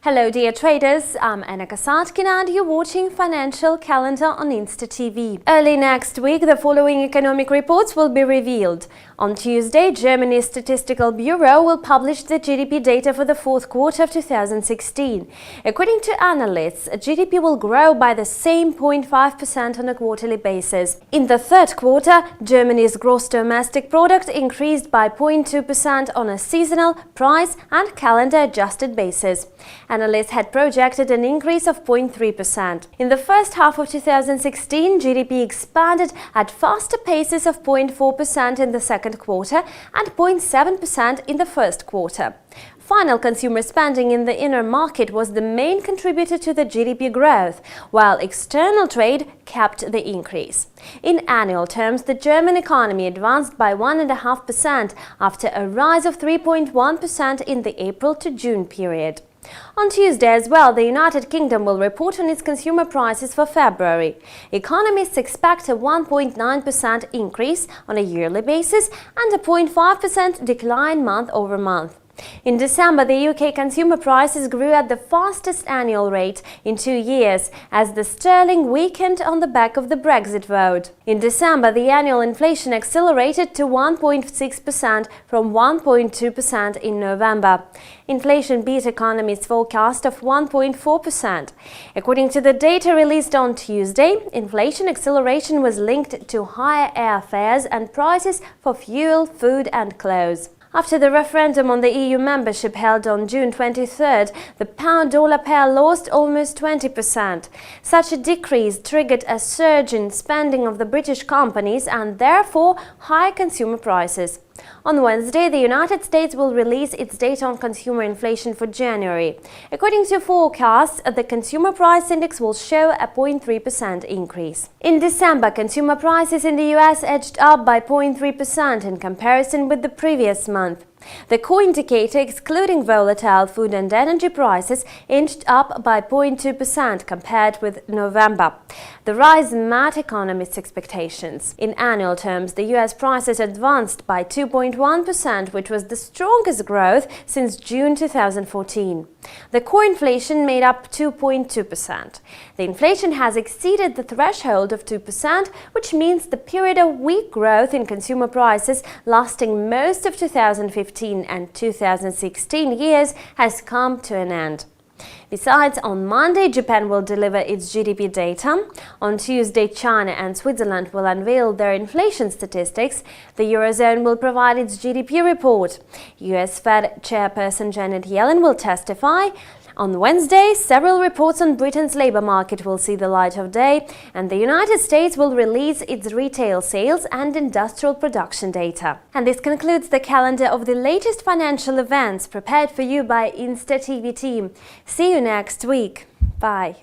Hello dear traders, I'm Anna Kasatkin and you're watching Financial Calendar on Insta TV. Early next week, the following economic reports will be revealed. On Tuesday, Germany's Statistical Bureau will publish the GDP data for the fourth quarter of 2016. According to analysts, GDP will grow by the same 0.5% on a quarterly basis. In the third quarter, Germany's gross domestic product increased by 0.2% on a seasonal, price and calendar-adjusted basis. Analysts had projected an increase of 0.3%. In the first half of 2016, GDP expanded at faster paces of 0.4% in the second quarter and 0.7% in the first quarter. Final consumer spending in the inner market was the main contributor to the GDP growth, while external trade kept the increase. In annual terms, the German economy advanced by 1.5% after a rise of 3.1% in the April to June period. On Tuesday as well, the United Kingdom will report on its consumer prices for February. Economists expect a 1.9% increase on a yearly basis and a 0.5% decline month over month. In December, the UK consumer prices grew at the fastest annual rate in 2 years as the sterling weakened on the back of the Brexit vote. In December, the annual inflation accelerated to 1.6% from 1.2% in November. Inflation beat economists' forecast of 1.4%. According to the data released on Tuesday, inflation acceleration was linked to higher airfares and prices for fuel, food and clothes. After the referendum on the EU membership held on June 23rd, the pound-dollar pair lost almost 20%. Such a decrease triggered a surge in spending of the British companies and therefore high consumer prices. On Wednesday, the United States will release its data on consumer inflation for January. According to forecasts, the consumer price index will show a 0.3% increase. In December, consumer prices in the US edged up by 0.3% in comparison with the previous month. The core indicator, excluding volatile food and energy prices, inched up by 0.2% compared with November. The rise met economists' expectations. In annual terms, the US prices advanced by 2.1%, which was the strongest growth since June 2014. The core inflation made up 2.2%. The inflation has exceeded the threshold of 2%, which means the period of weak growth in consumer prices lasting most of 2015 and 2016 years has come to an end. Besides, on Monday, Japan will deliver its GDP data. On Tuesday, China and Switzerland will unveil their inflation statistics. The Eurozone will provide its GDP report. US Fed Chairperson Janet Yellen will testify. On Wednesday, several reports on Britain's labor market will see the light of day, and the United States will release its retail sales and industrial production data. And this concludes the calendar of the latest financial events prepared for you by Insta TV team. See you next week. Bye.